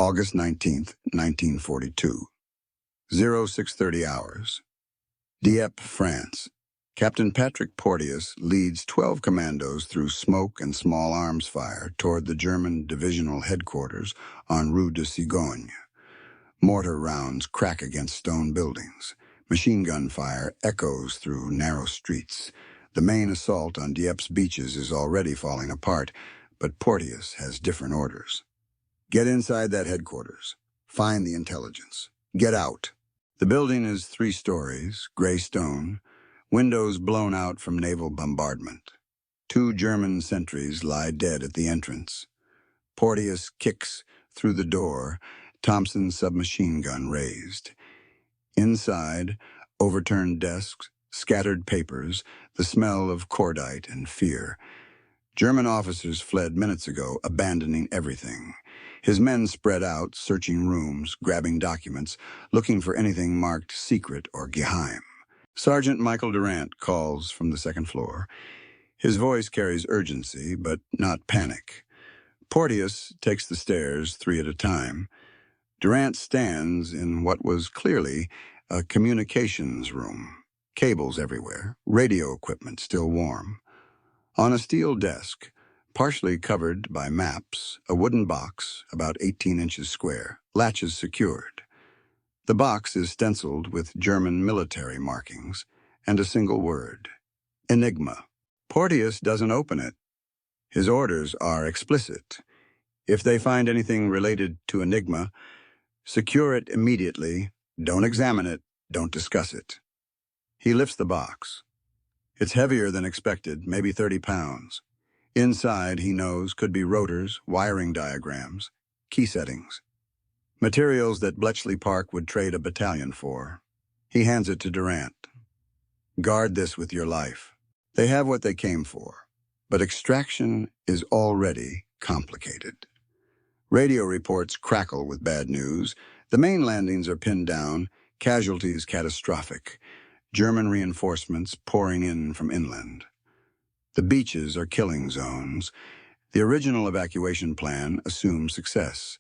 August 19th, 1942. 0630 hours. Dieppe, France. Captain Patrick Porteous leads 12 commandos through smoke and small arms fire toward the German divisional headquarters on Rue de Cigogne. Mortar rounds crack against stone buildings. Machine gun fire echoes through narrow streets. The main assault on Dieppe's beaches is already falling apart, but Porteous has different orders. Get inside that headquarters. Find the intelligence. Get out. The building is 3 stories, gray stone, windows blown out from naval bombardment. 2 German sentries lie dead at the entrance. Porteous kicks through the door, Thompson's submachine gun raised. Inside, overturned desks, scattered papers, the smell of cordite and fear. German officers fled minutes ago, abandoning everything. His men spread out, searching rooms, grabbing documents, looking for anything marked secret or geheim. Sergeant Michael Durant calls from the 2nd floor. His voice carries urgency, but not panic. Porteous takes the stairs 3 at a time. Durant stands in what was clearly a communications room. Cables everywhere, radio equipment still warm. On a steel desk, partially covered by maps, a wooden box about 18 inches square, latches secured. The box is stenciled with German military markings and a single word, Enigma. Porteous doesn't open it. His orders are explicit. If they find anything related to Enigma, secure it immediately, don't examine it, don't discuss it. He lifts the box. It's heavier than expected, maybe 30 pounds. Inside, he knows, could be rotors, wiring diagrams, key settings. Materials that Bletchley Park would trade a battalion for. He hands it to Durant. Guard this with your life. They have what they came for, but extraction is already complicated. Radio reports crackle with bad news. The main landings are pinned down, casualties catastrophic. German reinforcements pouring in from inland. The beaches are killing zones. The original evacuation plan assumed success.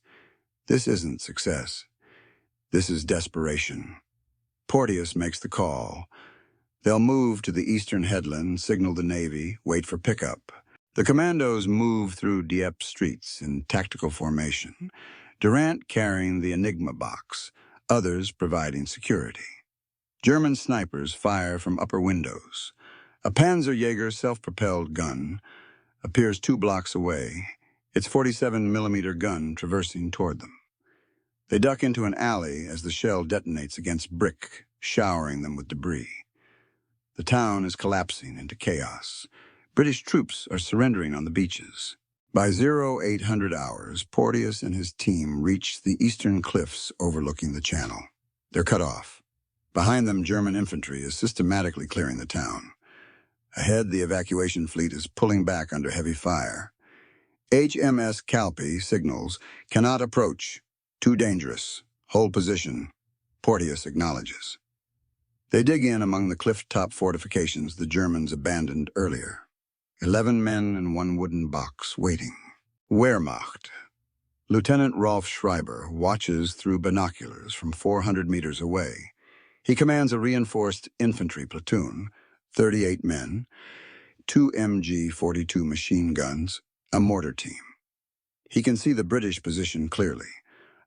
This isn't success. This is desperation. Porteous makes the call. They'll move to the eastern headland, signal the Navy, wait for pickup. The commandos move through Dieppe streets in tactical formation, Durant carrying the Enigma box, others providing security. German snipers fire from upper windows. A Panzerjäger self-propelled gun appears 2 blocks away, its 47mm gun traversing toward them. They duck into an alley as the shell detonates against brick, showering them with debris. The town is collapsing into chaos. British troops are surrendering on the beaches. By 0800 hours, Porteous and his team reach the eastern cliffs overlooking the channel. They're cut off. Behind them, German infantry is systematically clearing the town. Ahead, the evacuation fleet is pulling back under heavy fire. HMS Calpe signals, cannot approach, too dangerous, hold position. Porteous acknowledges. They dig in among the cliff-top fortifications the Germans abandoned earlier. 11 men in 1 wooden box, waiting. Wehrmacht. Lieutenant Rolf Schreiber watches through binoculars from 400 meters away. He commands a reinforced infantry platoon, 38 men, 2 MG-42 machine guns, a mortar team. He can see the British position clearly.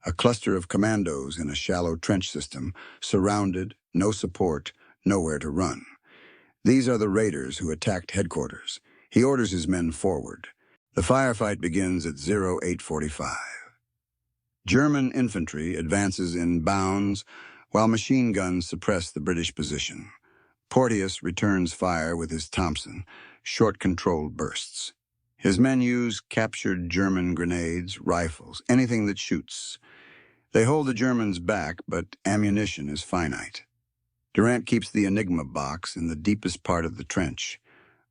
A cluster of commandos in a shallow trench system, surrounded, no support, nowhere to run. These are the raiders who attacked headquarters. He orders his men forward. The firefight begins at 0845. German infantry advances in bounds, while machine guns suppress the British position. Porteous returns fire with his Thompson, short-controlled bursts. His men use captured German grenades, rifles, anything that shoots. They hold the Germans back, but ammunition is finite. Durant keeps the Enigma box in the deepest part of the trench,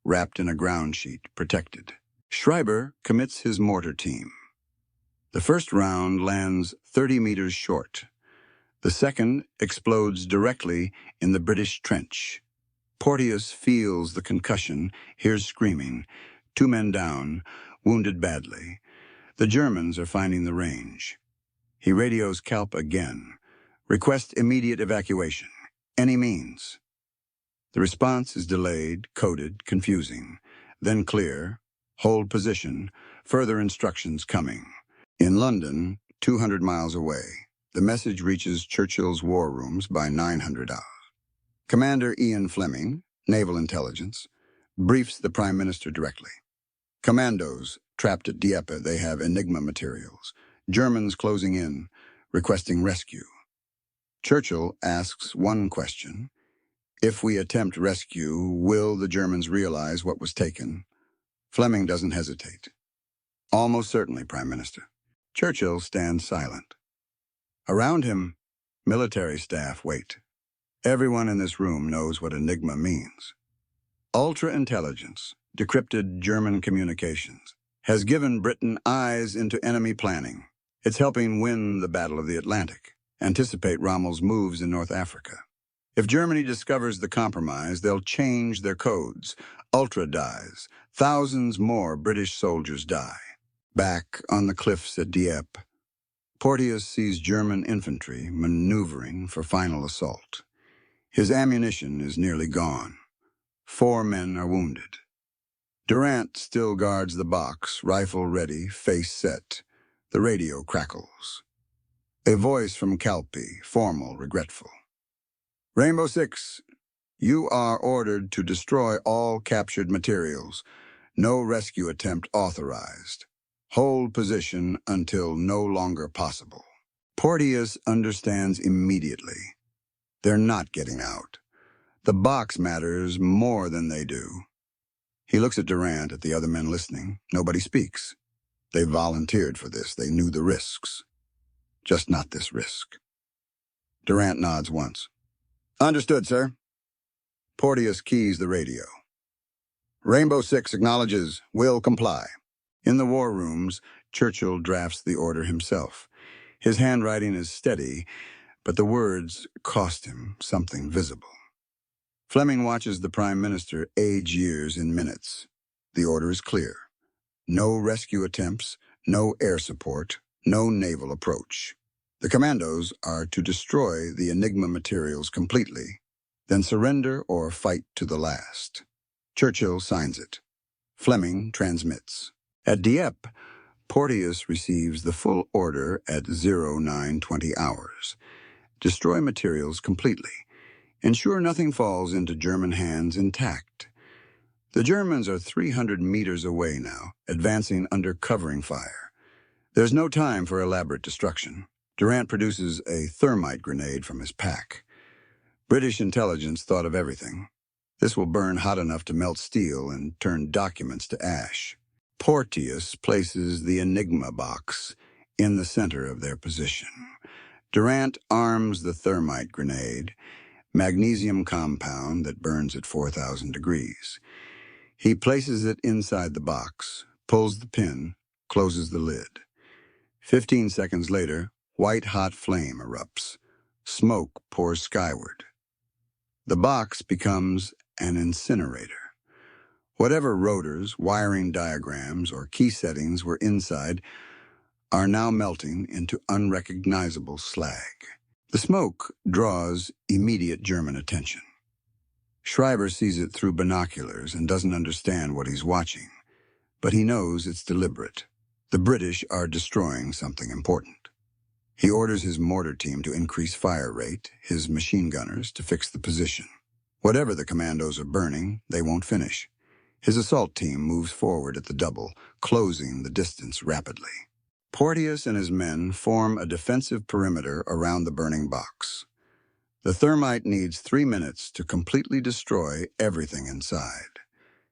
wrapped in a ground sheet, protected. Schreiber commits his mortar team. The first round lands 30 meters short. The second explodes directly in the British trench. Porteous feels the concussion, hears screaming. 2 men down, wounded badly. The Germans are finding the range. He radios Kalp again. Request immediate evacuation. Any means. The response is delayed, coded, confusing. Then clear. Hold position. Further instructions coming. In London, 200 miles away, the message reaches Churchill's war rooms by 900 hours. Commander Ian Fleming, Naval Intelligence, briefs the Prime Minister directly. Commandos, trapped at Dieppe, they have Enigma materials. Germans closing in, requesting rescue. Churchill asks one question. If we attempt rescue, will the Germans realize what was taken? Fleming doesn't hesitate. Almost certainly, Prime Minister. Churchill stands silent. Around him, military staff wait. Everyone in this room knows what Enigma means. Ultra-intelligence, decrypted German communications, has given Britain eyes into enemy planning. It's helping win the Battle of the Atlantic, anticipate Rommel's moves in North Africa. If Germany discovers the compromise, they'll change their codes. Ultra dies. Thousands more British soldiers die. Back on the cliffs at Dieppe, Porteous sees German infantry maneuvering for final assault. His ammunition is nearly gone. 4 men are wounded. Durant still guards the box, rifle ready, face set. The radio crackles. A voice from Calpe, formal, regretful. Rainbow 6, you are ordered to destroy all captured materials. No rescue attempt authorized. Hold position until no longer possible. Porteous understands immediately. They're not getting out. The box matters more than they do. He looks at Durant, at the other men listening. Nobody speaks. They volunteered for this. They knew the risks. Just not this risk. Durant nods once. Understood, sir. Porteous keys the radio. Rainbow 6 acknowledges, will comply. In the war rooms, Churchill drafts the order himself. His handwriting is steady, but the words cost him something visible. Fleming watches the Prime Minister age years in minutes. The order is clear. No rescue attempts, no air support, no naval approach. The Commandos are to destroy the Enigma materials completely, then surrender or fight to the last. Churchill signs it. Fleming transmits. At Dieppe, Porteous receives the full order at 0920 hours. Destroy materials completely. Ensure nothing falls into German hands intact. The Germans are 300 meters away now, advancing under covering fire. There's no time for elaborate destruction. Durant produces a thermite grenade from his pack. British intelligence thought of everything. This will burn hot enough to melt steel and turn documents to ash. Porteous places the Enigma box in the center of their position. Durant arms the thermite grenade, magnesium compound that burns at 4,000 degrees. He places it inside the box, pulls the pin, closes the lid. 15 seconds later, white-hot flame erupts. Smoke pours skyward. The box becomes an incinerator. Whatever rotors, wiring diagrams, or key settings were inside are now melting into unrecognizable slag. The smoke draws immediate German attention. Schreiber sees it through binoculars and doesn't understand what he's watching, but he knows it's deliberate. The British are destroying something important. He orders his mortar team to increase fire rate, his machine gunners to fix the position. Whatever the Commandos are burning, they won't finish. His assault team moves forward at the double, closing the distance rapidly. Porteous and his men form a defensive perimeter around the burning box. The thermite needs 3 minutes to completely destroy everything inside.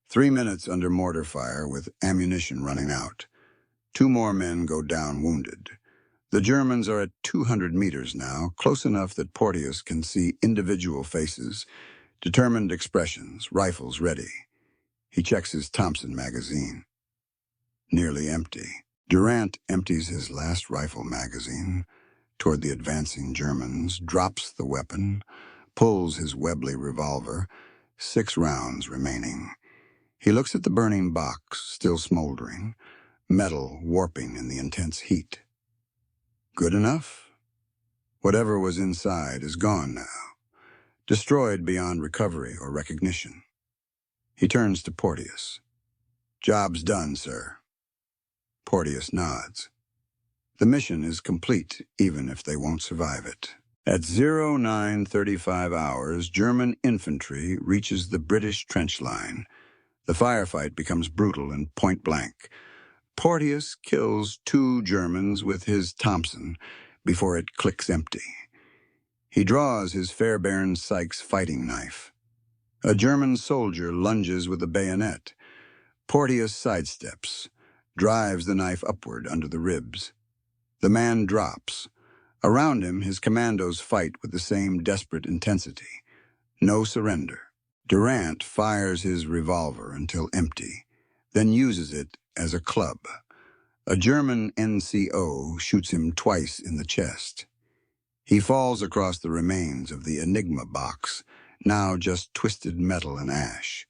3 minutes under mortar fire with ammunition running out. 2 more men go down wounded. The Germans are at 200 meters now, close enough that Porteous can see individual faces, determined expressions, rifles ready. He checks his Thompson magazine. Nearly empty. Durant empties his last rifle magazine toward the advancing Germans, drops the weapon, pulls his Webley revolver, 6 rounds remaining. He looks at the burning box, still smoldering, metal warping in the intense heat. Good enough? Whatever was inside is gone now, destroyed beyond recovery or recognition. He turns to Porteous. Job's done, sir. Porteous nods. The mission is complete, even if they won't survive it. At 09:35 hours, German infantry reaches the British trench line. The firefight becomes brutal and point-blank. Porteous kills 2 Germans with his Thompson before it clicks empty. He draws his Fairbairn Sykes fighting knife. A German soldier lunges with a bayonet. Porteous sidesteps, drives the knife upward under the ribs. The man drops. Around him, his commandos fight with the same desperate intensity. No surrender. Durant fires his revolver until empty, then uses it as a club. A German NCO shoots him twice in the chest. He falls across the remains of the Enigma box, now just twisted metal and ash,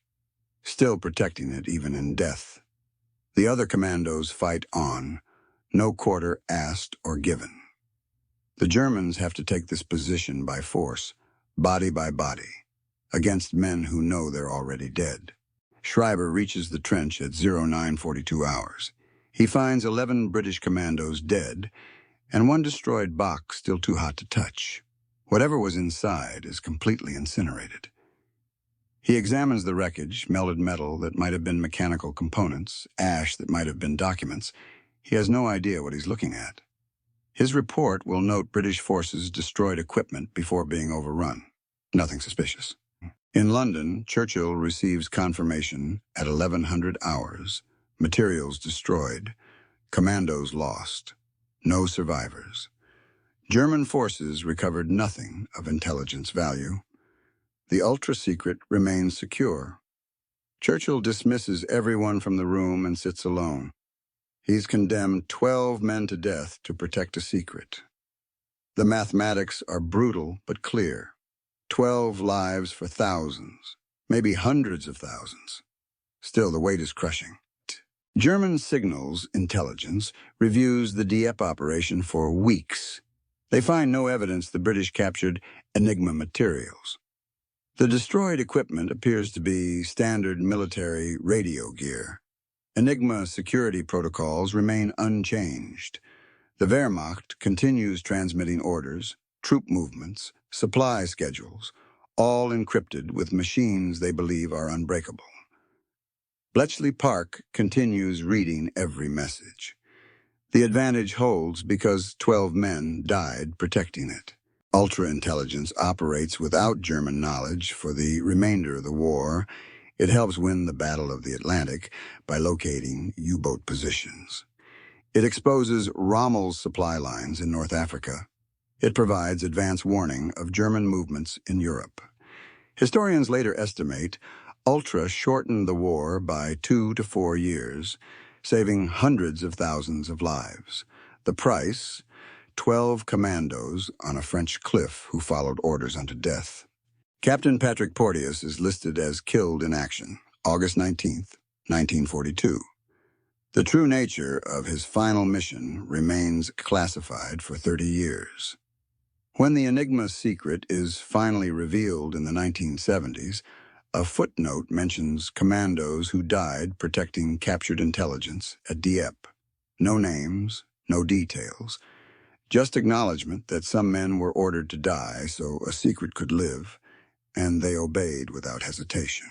still protecting it even in death. The other commandos fight on, no quarter asked or given. The Germans have to take this position by force, body by body, against men who know they're already dead. Schreiber reaches the trench at 09:42 hours. He finds 11 British commandos dead and 1 destroyed box still too hot to touch. Whatever was inside is completely incinerated. He examines the wreckage, melted metal that might have been mechanical components, ash that might have been documents. He has no idea what he's looking at. His report will note British forces destroyed equipment before being overrun. Nothing suspicious. In London, Churchill receives confirmation at 1100 hours. Materials destroyed. Commandos lost. No survivors. German forces recovered nothing of intelligence value. The ultra-secret remains secure. Churchill dismisses everyone from the room and sits alone. He's condemned 12 men to death to protect a secret. The mathematics are brutal but clear. 12 lives for thousands, maybe hundreds of thousands. Still, the weight is crushing. German signals intelligence reviews the Dieppe operation for weeks. They find no evidence the British captured Enigma materials. The destroyed equipment appears to be standard military radio gear. Enigma security protocols remain unchanged. The Wehrmacht continues transmitting orders, troop movements, supply schedules, all encrypted with machines they believe are unbreakable. Bletchley Park continues reading every message. The advantage holds because 12 men died protecting it. Ultra-intelligence operates without German knowledge for the remainder of the war. It helps win the Battle of the Atlantic by locating U-boat positions. It exposes Rommel's supply lines in North Africa. It provides advance warning of German movements in Europe. Historians later estimate Ultra shortened the war by 2 to 4 years, saving hundreds of thousands of lives. The price? 12 commandos on a French cliff who followed orders unto death. Captain Patrick Porteous is listed as killed in action, August 19, 1942. The true nature of his final mission remains classified for 30 years. When the Enigma secret is finally revealed in the 1970s, a footnote mentions commandos who died protecting captured intelligence at Dieppe. No names, no details, just acknowledgement that some men were ordered to die so a secret could live, and they obeyed without hesitation.